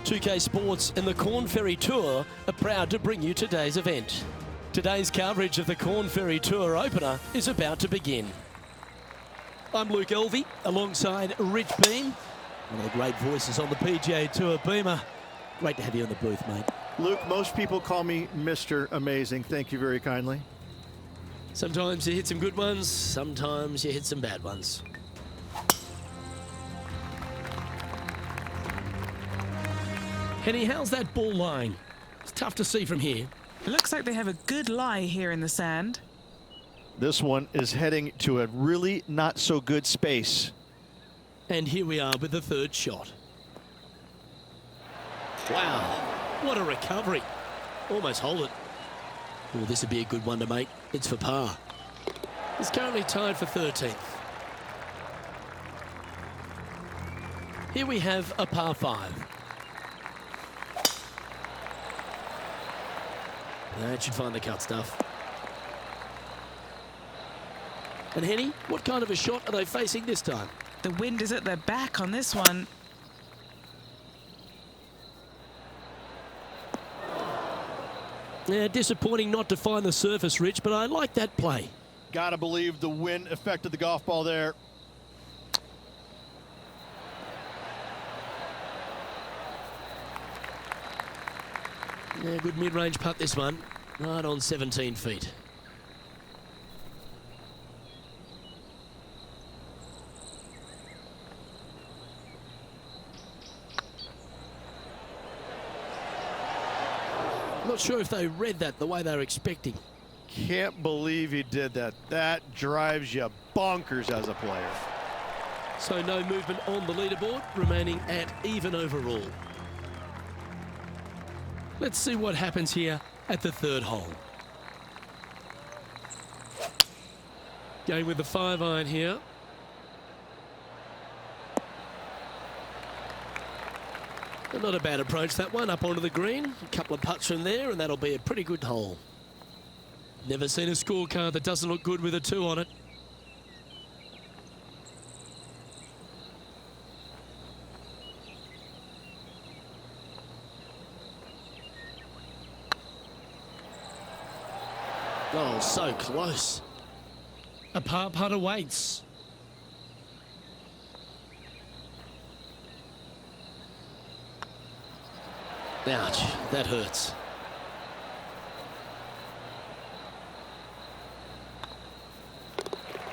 2K Sports and the Corn Ferry Tour are proud to bring you today's event. Today's coverage of the Corn Ferry Tour opener is about to begin. I'm Luke Elvey, alongside Rich Beam, one of the great voices on the PGA Tour. Beamer, great to have you in the booth, mate. Luke, most people call me Mr. Amazing. Thank you very kindly. Sometimes you hit some good ones, sometimes you hit some bad ones. Henny, how's that ball lying? It's tough to see from here. It looks like they have a good lie here in the sand. This one is heading to a really not so good space. And here we are with the third shot. Wow, what a recovery. Almost hold it. Oh, this would be a good one to make. It's for par. He's currently tied for 13th. Here we have a par 5. That should find the cut stuff. And Henny, what kind of a shot are they facing this time? The wind is at their back on this one. Yeah, disappointing not to find the surface, Rich, but I like that play. Gotta believe the wind affected the golf ball there. Yeah, good mid-range putt this one, right on 17 feet. Not sure if they read that the way they were expecting. Can't believe he did that. That drives you bonkers as a player. So no movement on the leaderboard, remaining at even overall. Let's see what happens here at the third hole. Going with the 5-iron here. Not a bad approach, that one, up onto the green. A couple of putts from there, and that'll be a pretty good hole. Never seen a scorecard that doesn't look good with a 2 on it. Oh, so close. A par putt awaits. Ouch, that hurts.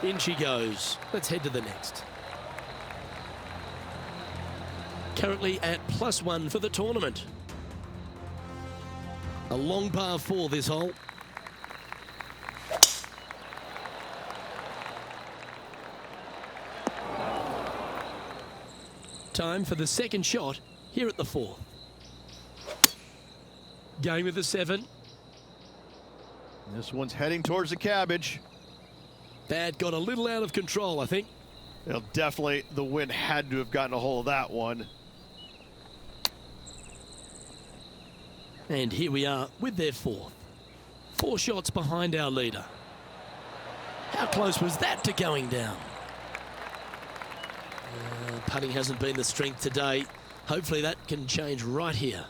In she goes. Let's head to the next. Currently at +1 for the tournament. A long par 4 this hole. Time for the second shot here at the 4th. Going with the 7. This one's heading towards the cabbage. That got a little out of control, I think. Well, definitely the wind had to have gotten a hold of that one. And here we are with their 4th. 4 shots behind our leader. How close was that to going down? Putting hasn't been the strength today. Hopefully that can change right here.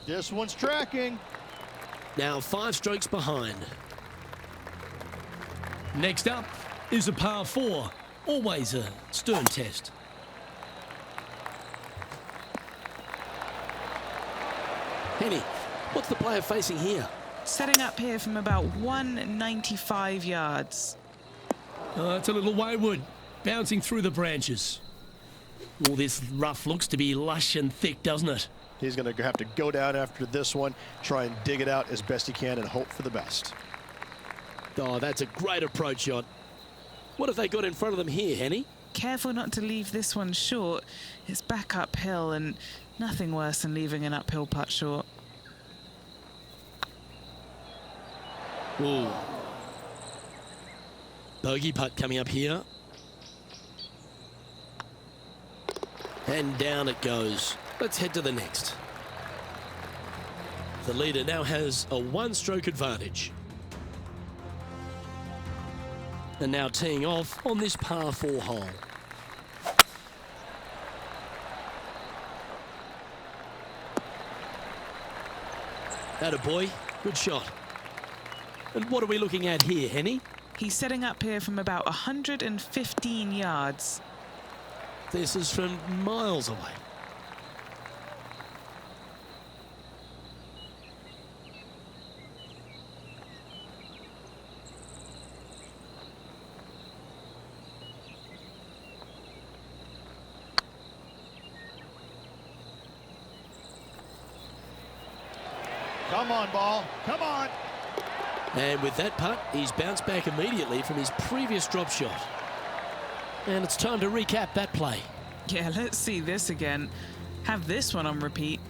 This one's tracking. Now 5 strokes behind. Next up is a par 4. Always a stern test. Henny, what's the player facing here? Setting up here from about 195 yards. It's a little wayward, bouncing through the branches. All this rough looks to be lush and thick, doesn't it? He's going to have to go down after this one, try and dig it out as best he can and hope for the best. Oh, that's a great approach shot. What have they got in front of them here, Henny? Careful not to leave this one short. It's back uphill and nothing worse than leaving an uphill putt short. Ooh. Bogey putt coming up here. And down it goes. Let's head to the next. The leader now has a 1-stroke advantage. And now teeing off on this par 4 hole. Attaboy, good shot. And what are we looking at here, Henny? He's setting up here from about 115 yards. This is from miles away. Come on, ball. Come on. And with that putt, he's bounced back immediately from his previous drop shot. And it's time to recap that play. Yeah, let's see this again. Have this one on repeat.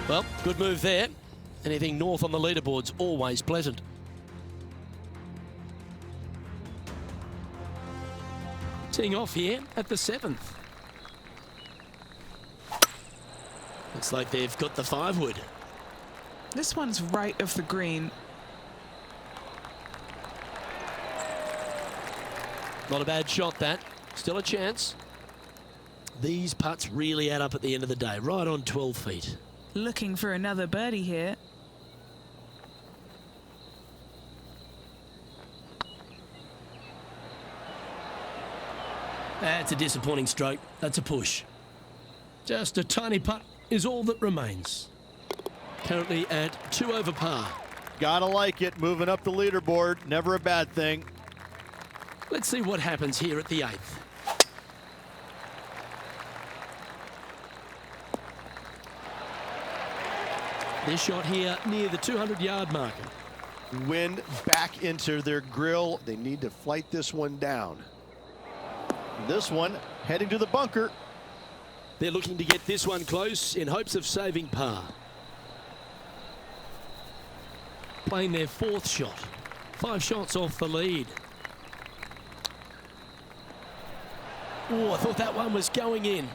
Well, good move there. Anything north on the leaderboard's always pleasant. Teeing off here at the 7th. Looks like they've got the 5-wood. This one's right of the green. Not a bad shot, that. Still a chance. These putts really add up at the end of the day, right on 12 feet. Looking for another birdie here. That's a disappointing stroke. That's a push. Just a tiny putt is all that remains. Currently at 2 over par. Gotta like it. Moving up the leaderboard. Never a bad thing. Let's see what happens here at the 8th. This shot here near the 200-yard marker. Wind back into their grill. They need to flight this one down. This one heading to the bunker. They're looking to get this one close in hopes of saving par. Playing their 4th shot. 5 shots off the lead. Oh, I thought that one was going in.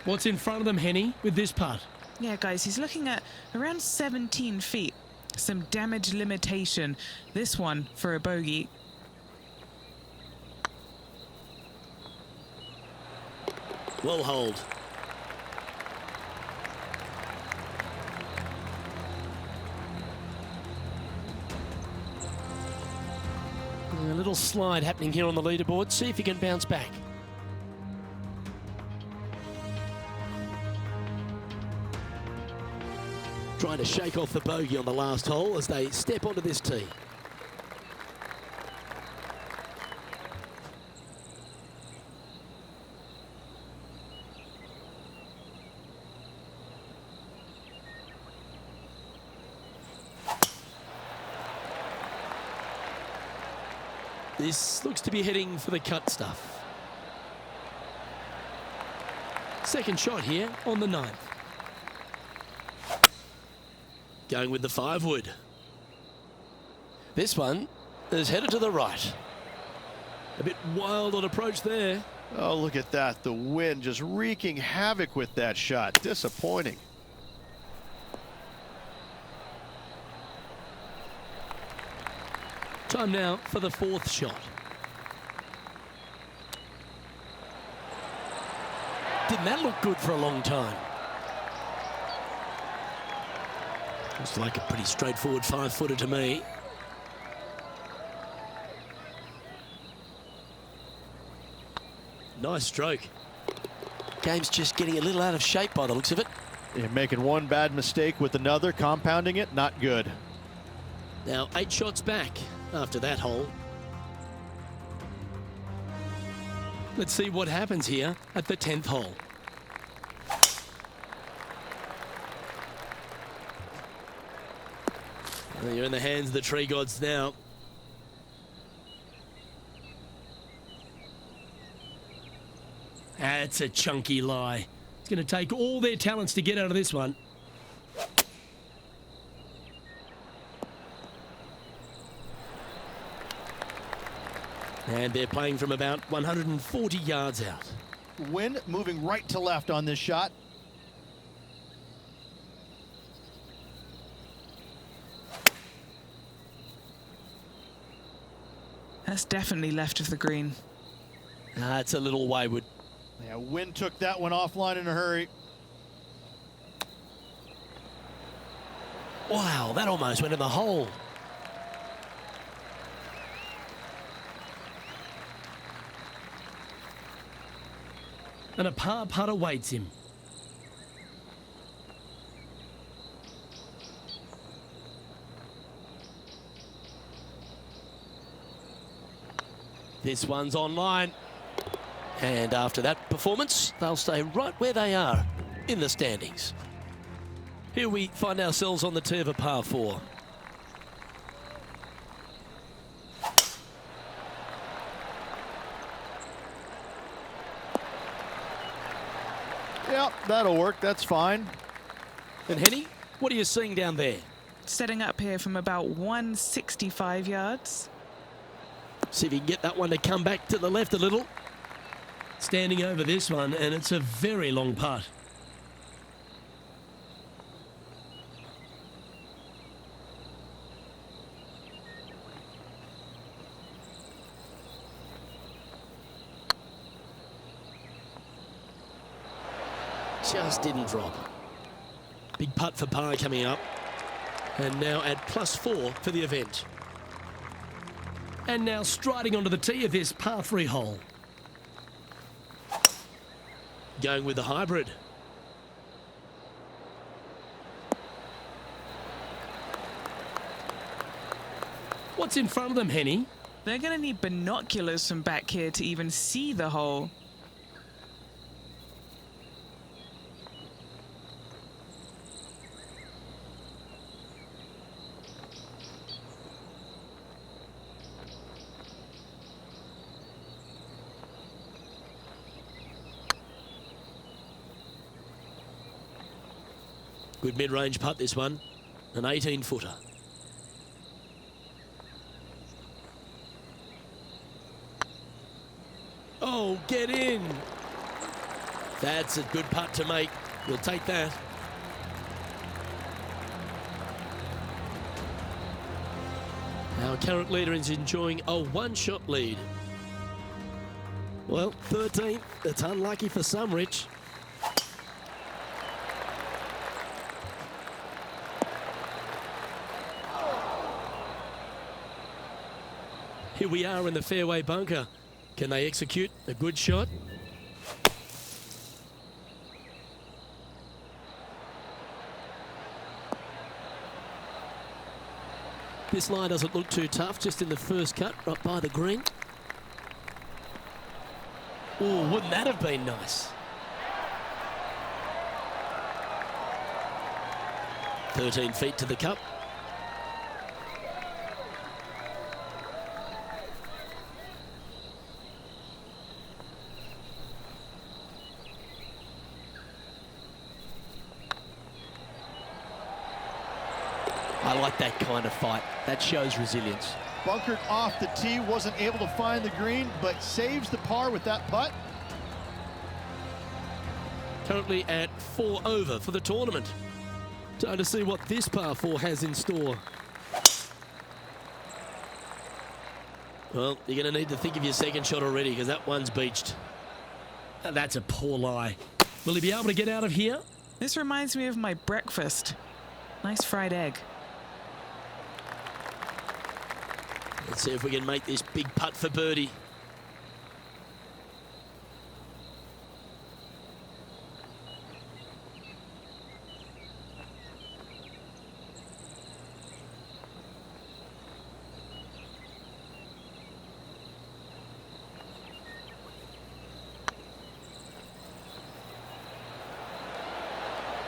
What's in front of them, Henny, with this putt? Yeah, guys, he's looking at around 17 feet. Some damage limitation. This one for a bogey. Well hold. A little slide happening here on the leaderboard. See if he can bounce back. Trying to shake off the bogey on the last hole as they step onto this tee. This looks to be heading for the cut stuff. Second shot here on the 9th. Going with the 5-wood. This one is headed to the right. A bit wild on approach there. Oh, look at that. The wind just wreaking havoc with that shot. Disappointing. Time now for the 4th shot. Didn't that look good for a long time? Looks like a pretty straightforward 5-footer to me. Nice stroke. Game's just getting a little out of shape by the looks of it. You're making one bad mistake with another, compounding it, not good. Now 8 shots back after that hole. Let's see what happens here at the 10th hole. Well, you're in the hands of the tree gods now. That's a chunky lie. It's going to take all their talents to get out of this one. And they're playing from about 140 yards out. Wind moving right to left on this shot. That's definitely left of the green. It's a little wayward. Yeah, wind took that one offline in a hurry. Wow, that almost went in the hole. And a par putt awaits him. This one's online. And after that performance, they'll stay right where they are in the standings. Here we find ourselves on the tee of a par 4. Yep, that'll work. That's fine. And Henny, what are you seeing down there? Setting up here from about 165 yards. See if you can get that one to come back to the left a little. Standing over this one, and it's a very long putt. Just didn't drop. Big putt for par coming up. And now at +4 for the event. And now striding onto the tee of this par 3 hole. Going with the hybrid. What's in front of them, Henny? They're going to need binoculars from back here to even see the hole. Good mid-range putt, this one. An 18-footer. Oh, get in. That's a good putt to make. We'll take that. Our current leader is enjoying a one-shot lead. Well, 13th. It's unlucky for some, Rich. Here we are in the fairway bunker. Can they execute a good shot? This line doesn't look too tough, just in the first cut, right by the green. Oh, wouldn't that have been nice? 13 feet to the cup. I like that kind of fight. That shows resilience. Bunkered off the tee, wasn't able to find the green, but saves the par with that putt. Currently at 4 over for the tournament. Time to see what this par 4 has in store. Well, you're going to need to think of your second shot already, because that one's beached. That's a poor lie. Will he be able to get out of here? This reminds me of my breakfast. Nice fried egg. Let's see if we can make this big putt for birdie.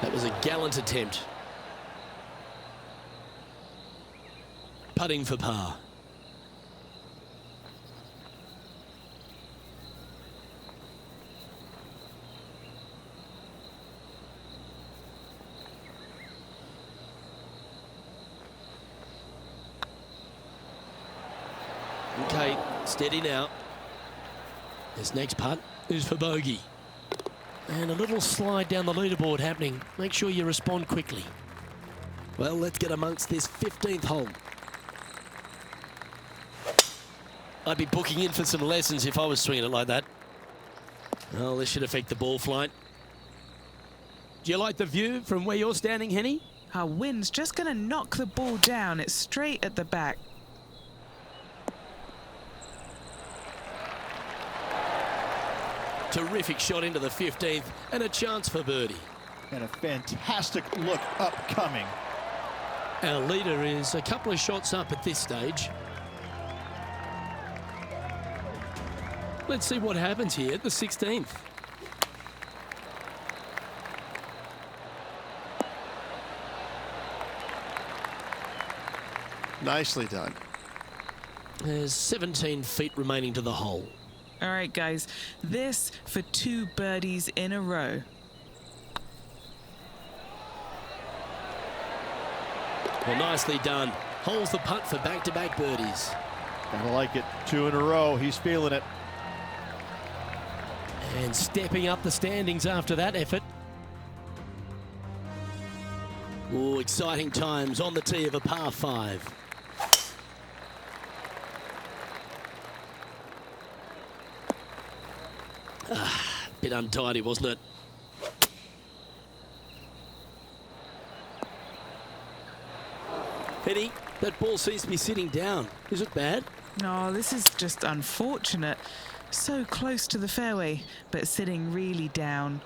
That was a gallant attempt. Putting for par. Steady now. This next putt is for bogey. And a little slide down the leaderboard happening. Make sure you respond quickly. Well, let's get amongst this 15th hole. I'd be booking in for some lessons if I was swinging it like that. Well, this should affect the ball flight. Do you like the view from where you're standing, Henny? Our wind's just going to knock the ball down. It's straight at the back. Terrific shot into the 15th and a chance for birdie. And a fantastic look upcoming. Our leader is a couple of shots up at this stage. Let's see what happens here at the 16th. Nicely done. There's 17 feet remaining to the hole. All right, guys, this for 2 birdies in a row. Well, nicely done. Holds the putt for back-to-back birdies. Gotta like it. 2 in a row. He's feeling it. And stepping up the standings after that effort. Oh, exciting times on the tee of a par 5. Bit untidy, wasn't it? Penny, that ball seems to be sitting down. Is it bad? No, this is just unfortunate. So close to the fairway, but sitting really down.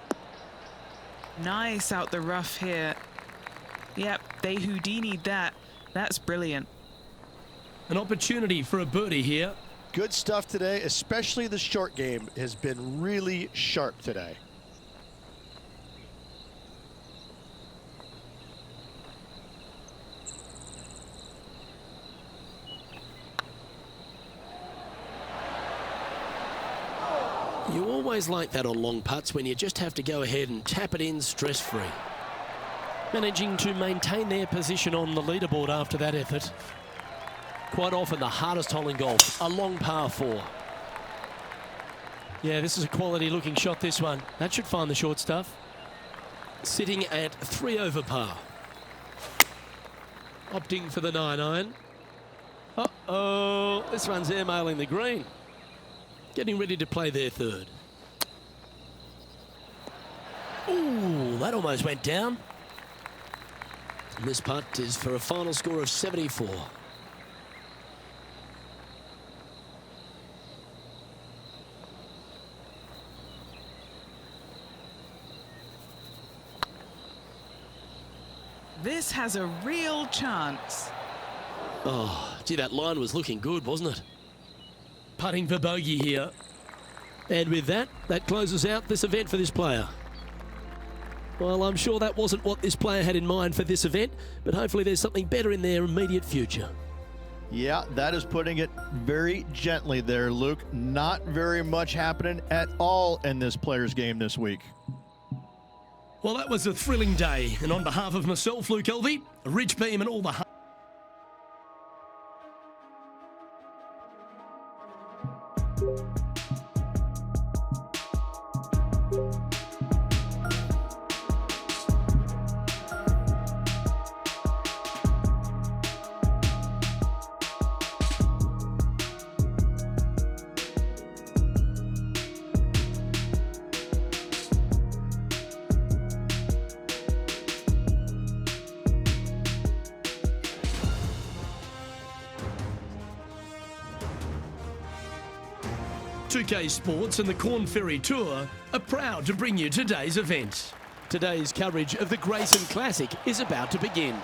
Nice out the rough here. Yep, they Houdini'd that. That's brilliant. An opportunity for a birdie here. Good stuff today, especially the short game has been really sharp today. You always like that on long putts when you just have to go ahead and tap it in stress-free. Managing to maintain their position on the leaderboard after that effort. Quite often the hardest hole in golf, a long par 4. Yeah, this is a quality looking shot, this one. That should find the short stuff. Sitting at 3 over par. Opting for the 9-iron. Uh-oh, this one's airmailing the green. Getting ready to play their 3rd. Ooh, that almost went down. And this putt is for a final score of 74. This has a real chance. Oh, gee, that line was looking good, wasn't it? Putting for bogey here. And with that, that closes out this event for this player. Well, I'm sure that wasn't what this player had in mind for this event, but hopefully there's something better in their immediate future. Yeah, that is putting it very gently there, Luke. Not very much happening at all in this player's game this week. Well, that was a thrilling day. And on behalf of myself, Luke Elvey, Rich Beam and all the... UK Sports and the Corn Ferry Tour are proud to bring you today's event. Today's coverage of the Grayson Classic is about to begin.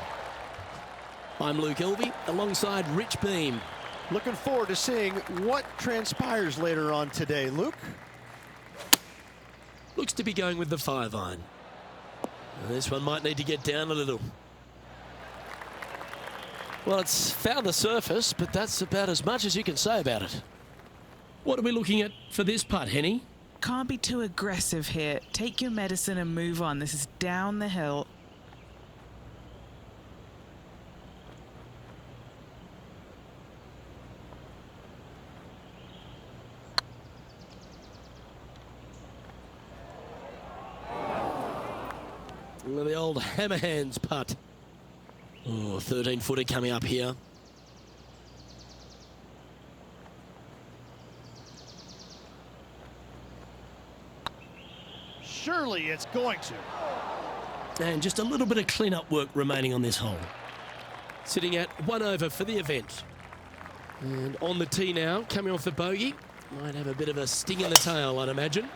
I'm Luke Elvey alongside Rich Beam. Looking forward to seeing what transpires later on today, Luke. Looks to be going with the 5-iron. This one might need to get down a little. Well, it's found the surface, but that's about as much as you can say about it. What are we looking at for this putt, Henny? Can't be too aggressive here. Take your medicine and move on. This is down the hill. The old hammer hands putt. Oh, 13-footer coming up here. Surely it's going to. And just a little bit of clean-up work remaining on this hole. Sitting at 1 over for the event. And on the tee now, coming off the bogey. Might have a bit of a sting in the tail, I'd imagine.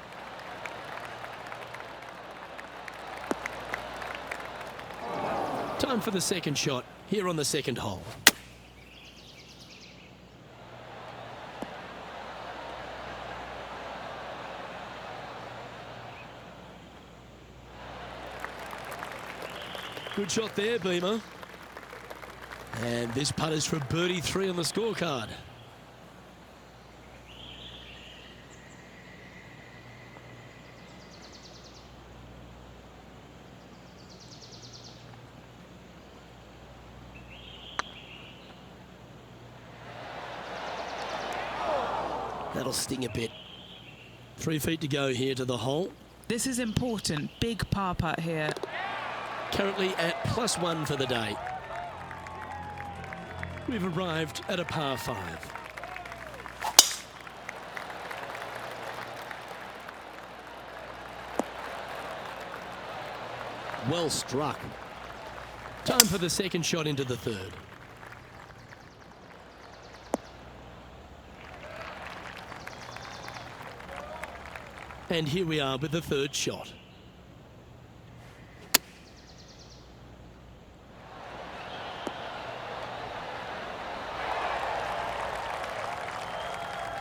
Time for the second shot here on the second hole. Good shot there, Beamer. And this putt is for birdie 3 on the scorecard. That'll sting a bit. 3 feet to go here to the hole. This is important. Big par putt here. Currently at +1 for the day. We've arrived at a par 5. Well struck. Time for the second shot into the third. And here we are with the third shot.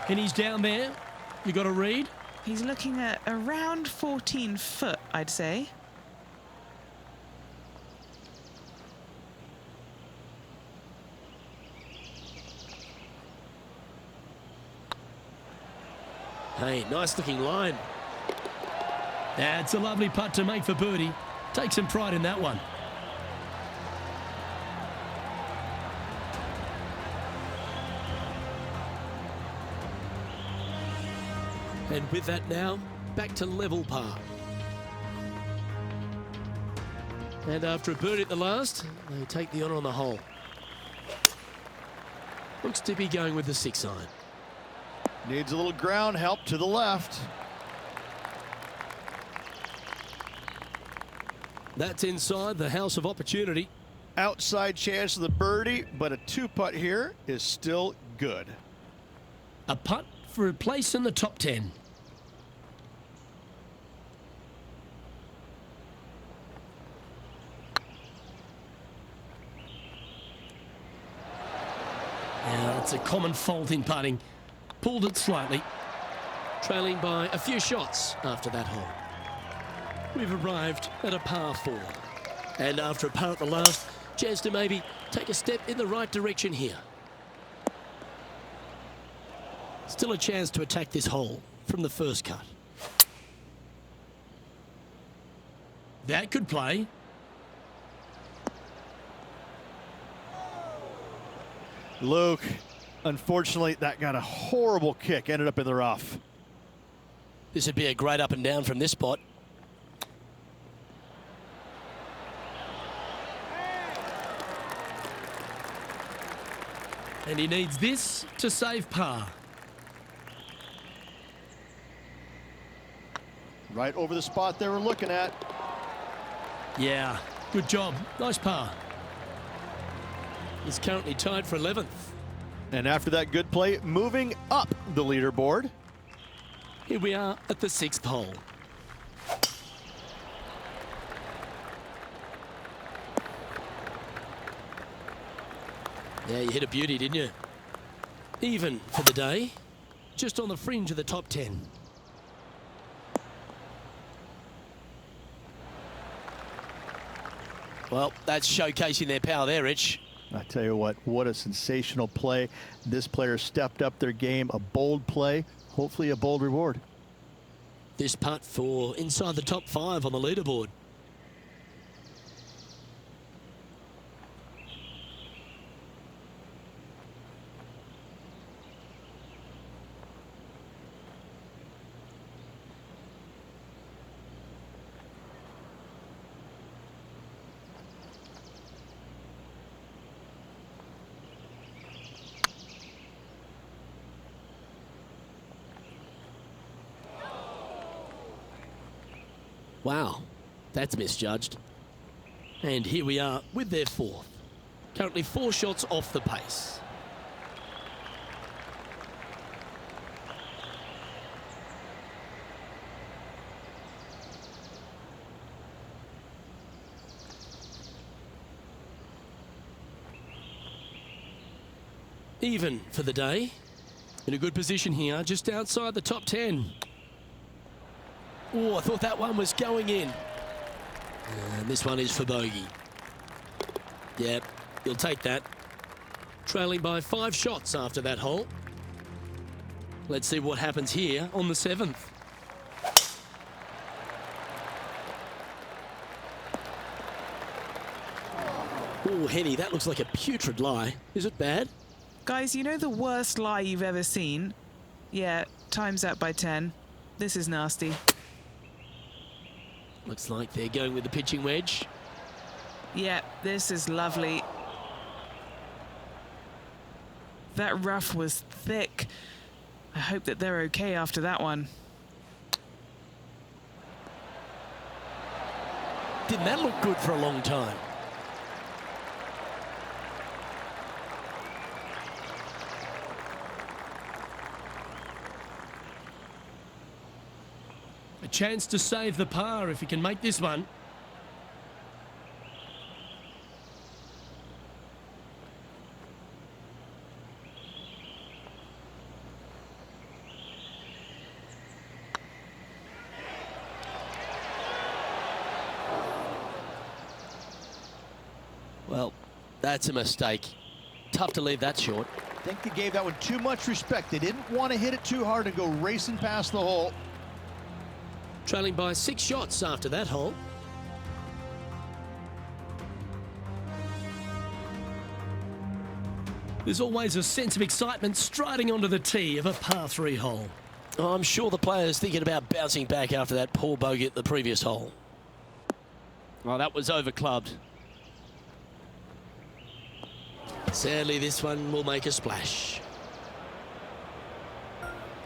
And he's down there. You got a read? He's looking at around 14 foot, I'd say. Hey, nice looking line. That's a lovely putt to make for birdie. Take some pride in that one. And with that now, back to level par. And after a birdie at the last, they take the honour on the hole. Looks to be going with the 6-iron. Needs a little ground help to the left. That's inside the house of opportunity. Outside chance of the birdie, but a 2-putt here is still good. A putt for a place in the top 10. Now, it's a common fault in putting. Pulled it slightly, trailing by a few shots after that hole. We've arrived at a par 4. And after a par at the last, chance to maybe take a step in the right direction here. Still a chance to attack this hole from the first cut. That could play. Luke, unfortunately, that got a horrible kick, ended up in the rough. This would be a great up and down from this spot. And he needs this to save par. Right over the spot they were looking at. Yeah, good job. Nice par. He's currently tied for 11th. And after that good play, moving up the leaderboard. Here we are at the 6th hole. Yeah, you hit a beauty, didn't you? Even for the day, just on the fringe of the top 10. Well, that's showcasing their power there, Rich. I tell you what a sensational play. This player stepped up their game, a bold play, hopefully a bold reward. This putt for inside the top 5 on the leaderboard. Wow, that's misjudged. And here we are with their fourth. Currently 4 shots off the pace. Even for the day. In a good position here, just outside the top 10. Oh, I thought that one was going in. And this one is for bogey. Yep, he'll take that. Trailing by 5 shots after that hole. Let's see what happens here on the 7th. Oh, Henny, that looks like a putrid lie. Is it bad? Guys, you know the worst lie you've ever seen? Yeah, times that by 10. This is nasty. Looks like they're going with the pitching wedge. Yeah, this is lovely. That rough was thick. I hope that they're okay after that one. Didn't that look good for a long time? A chance to save the par if he can make this one. Well, that's a mistake. Tough to leave that short. I think they gave that one too much respect. They didn't want to hit it too hard and go racing past the hole. Trailing by 6 shots after that hole. There's always a sense of excitement striding onto the tee of a par 3 hole. Oh, I'm sure the player's thinking about bouncing back after that poor bogey at the previous hole. Oh, that was overclubbed. Sadly, this one will make a splash.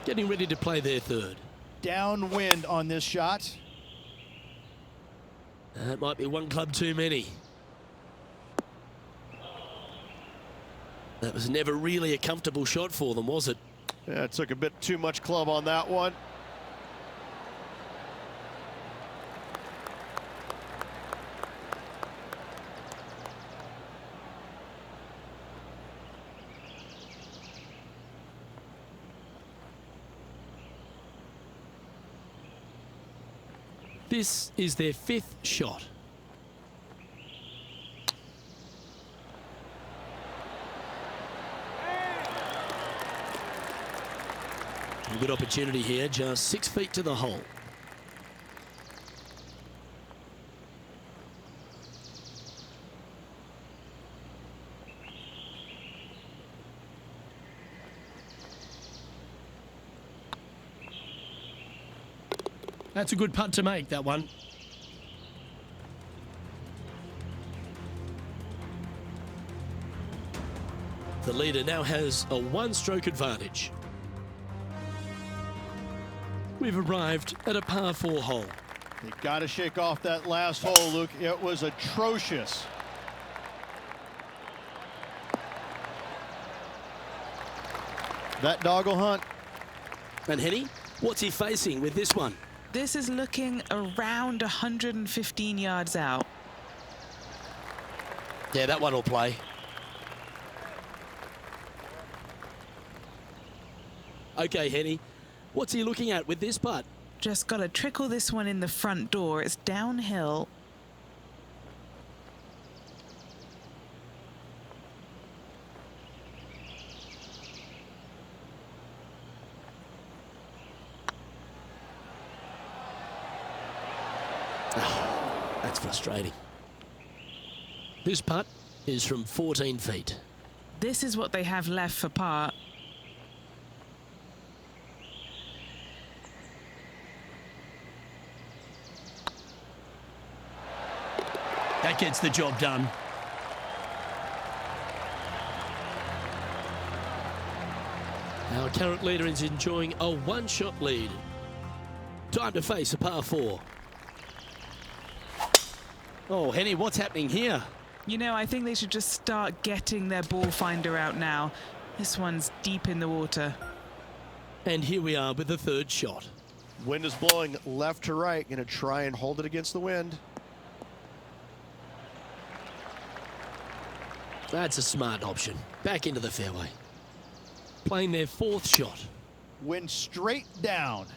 Getting ready to play their third. Downwind on this shot. That might be one club too many. That was never really a comfortable shot for them, was it? Yeah, it took a bit too much club on that one. This is their 5th shot. A good opportunity here, just 6 feet to the hole. That's a good putt to make, that one. The leader now has a 1-stroke advantage. We've arrived at a par 4 hole. You got to shake off that last hole, Luke. It was atrocious. That dog will hunt. And Henny, what's he facing with this one? This is looking around 115 yards out. Yeah, that one will play. Okay, Henny, what's he looking at with this putt? Just got to trickle this one in the front door. It's downhill. That's frustrating. This putt is from 14 feet. This is what they have left for par. That gets the job done. Our current leader is enjoying a 1-shot lead. Time to face a par 4. Oh, Henny, what's happening here? You know, I think they should just start getting their ball finder out now. This one's deep in the water. And here we are with the third shot. Wind is blowing left to right. Going to try and hold it against the wind. That's a smart option. Back into the fairway. Playing their fourth shot. Wind straight down.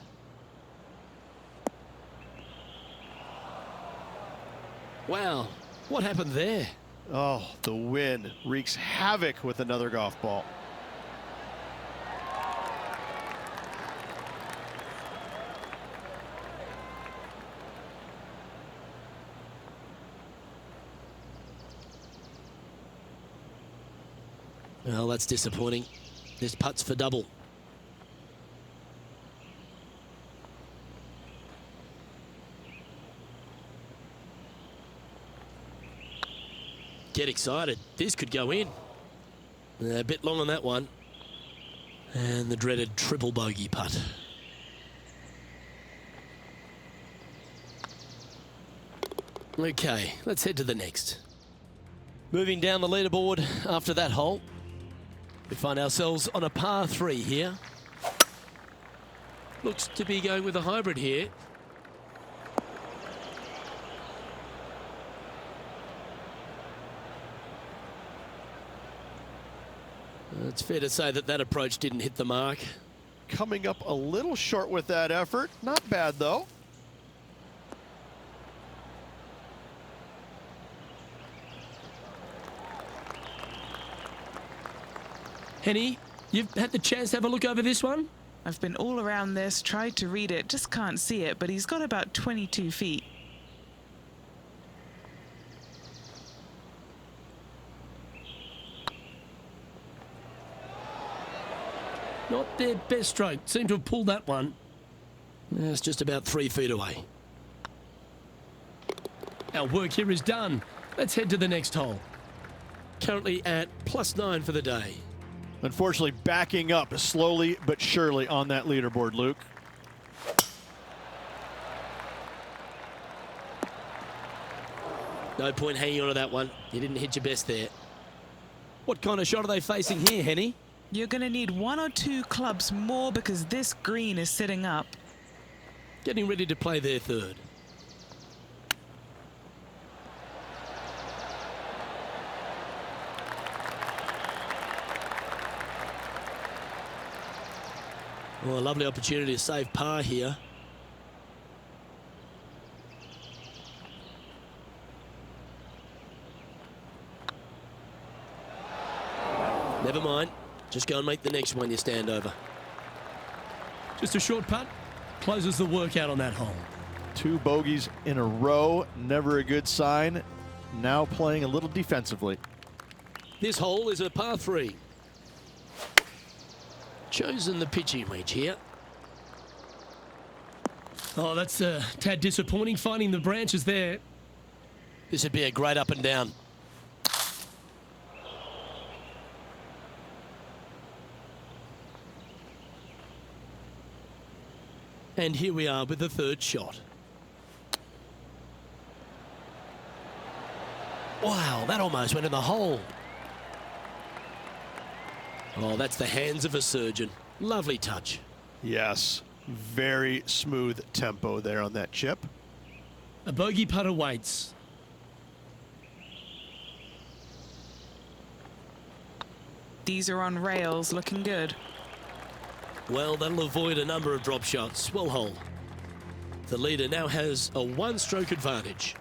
Wow, what happened there? Oh, the wind wreaks havoc with another golf ball. Well, that's disappointing. This putt's for double. Get excited. This could go in. A bit long on that one. And the dreaded triple bogey putt. Okay, let's head to the next. Moving down the leaderboard after that hole. We find ourselves on a par 3 here. Looks to be going with a hybrid here. It's fair to say that that approach didn't hit the mark. Coming up a little short with that effort. Not bad, though. Henny, you've had the chance to have a look over this one? I've been all around this, tried to read it, just can't see it, but he's got about 22 feet. Not their best stroke. Seem to have pulled that one. It's just about 3 feet away. Our work here is done. Let's head to the next hole. Currently at +9 for the day. Unfortunately, backing up slowly but surely on that leaderboard, Luke. No point hanging on to that one. You didn't hit your best there. What kind of shot are they facing here, Henny? You're going to need 1 or 2 clubs more because this green is sitting up. Getting ready to play their third. Well, a lovely opportunity to save par here. Never mind. Just go and make the next one you stand over. Just a short putt. Closes the workout on that hole. 2 bogeys in a row. Never a good sign. Now playing a little defensively. This hole is a par 3. Chosen the pitching wedge here. Oh, that's a tad disappointing, finding the branches there. This would be a great up and down. And here we are with the third shot. Wow, that almost went in the hole. Oh, that's the hands of a surgeon. Lovely touch. Yes, very smooth tempo there on that chip. A bogey putt awaits. These are on rails, looking good. Well, that'll avoid a number of drop shots. Well hole. The leader now has a 1-stroke advantage.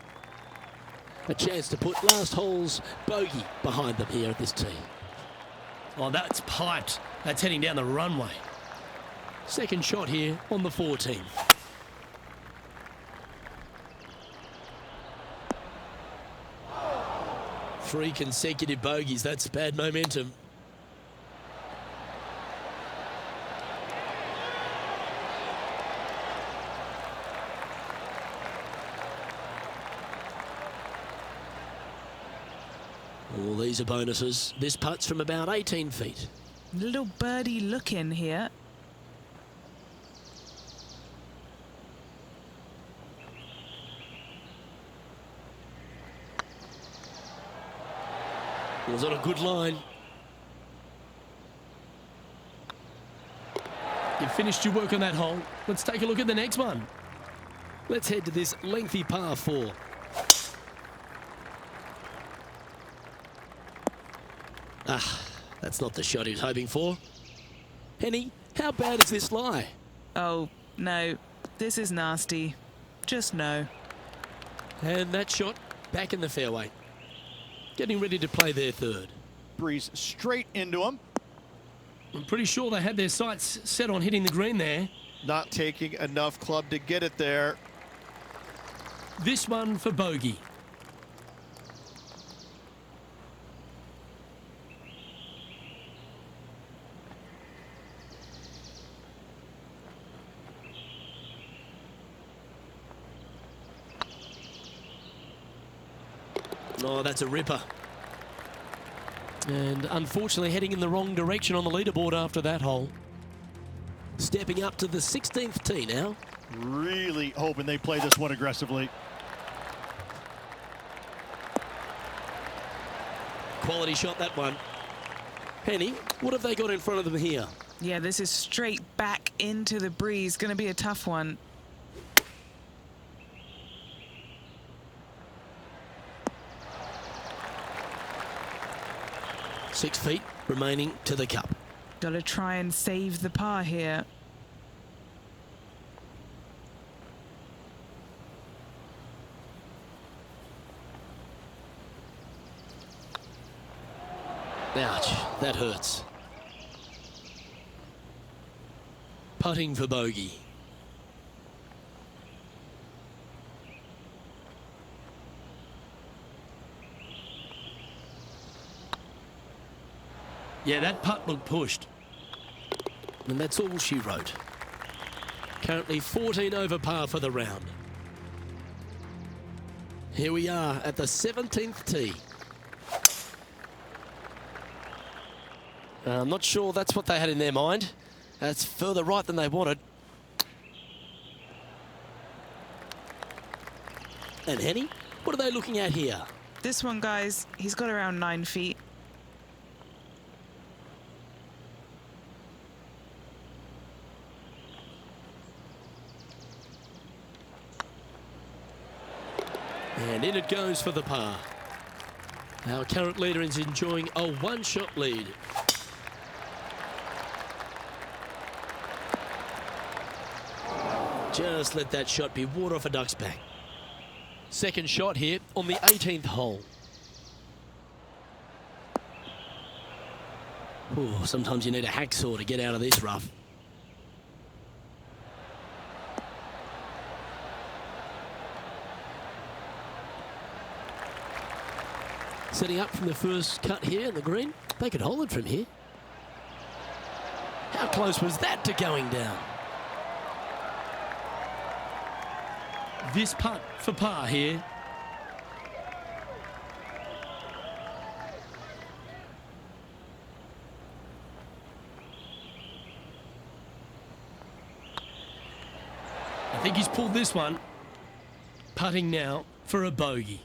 A chance to put last hole's bogey behind them here at this tee. Oh, that's piped. That's heading down the runway. Second shot here on the 14th. Three consecutive bogeys. That's bad momentum. All these are bonuses. This putt's from about 18 feet. Little birdie look in here. It was on a good line. You've finished your work on that hole. Let's take a look at the next one. Let's head to this lengthy par 4. That's not the shot he was hoping for. Henny, how bad is this lie? Oh, no. This is nasty. Just no. And that shot back in the fairway. Getting ready to play their third. Breeze straight into him. I'm pretty sure they had their sights set on hitting the green there. Not taking enough club to get it there. This one for bogey. Oh, that's a ripper. And unfortunately heading in the wrong direction on the leaderboard after that hole. Stepping up to the 16th tee now. Really hoping they play this one aggressively. Quality shot, that one. Henny, what have they got in front of them here? Yeah, this is straight back into the breeze. Going to be a tough one. Six feet remaining to the cup. Got to try and save the par here. Ouch, that hurts. Putting for bogey. Yeah, that putt looked pushed. And that's all she wrote. Currently 14 over par for the round. Here we are at the 17th tee. I'm not sure that's what they had in their mind. That's further right than they wanted. And Henny, what are they looking at here? This one, guys, he's got around 9 feet. And in it goes for the par. Our current leader is enjoying a one-shot lead. Just let that shot be water off a duck's back. Second shot here on the 18th hole. Ooh, sometimes you need a hacksaw to get out of this rough. Setting up from the first cut here in the green. They could hold it from here. How close was that to going down? This putt for par here. I think he's pulled this one. Putting now for a bogey.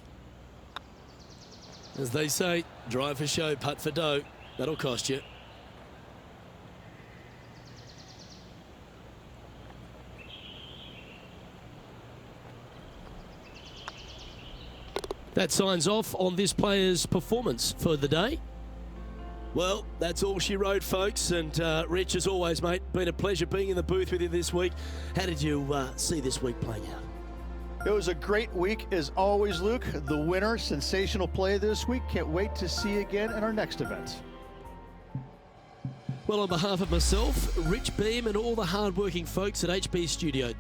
As they say, drive for show, putt for dough. That'll cost you. That signs off on this player's performance for the day. Well, that's all she wrote, folks. And Rich, as always, mate, been a pleasure being in the booth with you this week. How did you see this week playing out? It was a great week as always, Luke. The winner, sensational play this week. Can't wait to see you again in our next event. Well, on behalf of myself, Rich Beam, and all the hard-working folks at HB Studio,